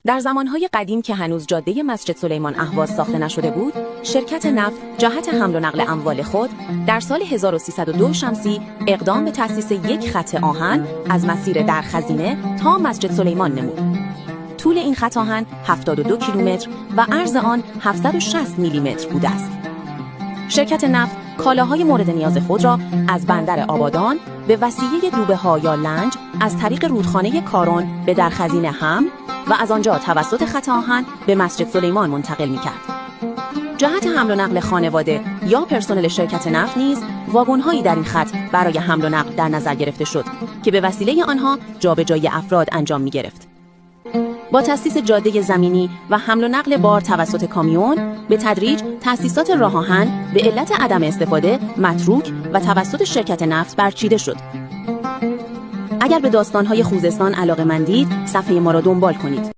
در زمانهای قدیم که هنوز جاده مسجد سلیمان اهواز ساخته نشده بود، شرکت نفت جهت حمل و نقل اموال خود در سال 1302 شمسی اقدام به تأسیس یک خط آهن از مسیر درخزینه تا مسجد سلیمان نمود. طول این خط آهن 72 کیلومتر و عرض آن 760 میلیمتر بوده است. شرکت نفت کالاهای مورد نیاز خود را از بندر آبادان به وسیله دوبه‌ها یا لنج از طریق رودخانه کارون به درخزینه حمل و از آنجا توسط خط آهن به مسجد سلیمان منتقل می‌کرد. جهت حمل و نقل خانواده یا پرسنل شرکت نفت نیز واگن‌هایی در این خط برای حمل و نقل در نظر گرفته شد که به وسیله آنها جابجایی افراد انجام می‌گرفت. با تأسیس جاده زمینی و حمل و نقل بار توسط کامیون، به تدریج تأسیسات راه آهن به علت عدم استفاده متروک و توسط شرکت نفت برچیده شد. اگر به داستان‌های خوزستان علاقه‌مندید، صفحه ما را دنبال کنید.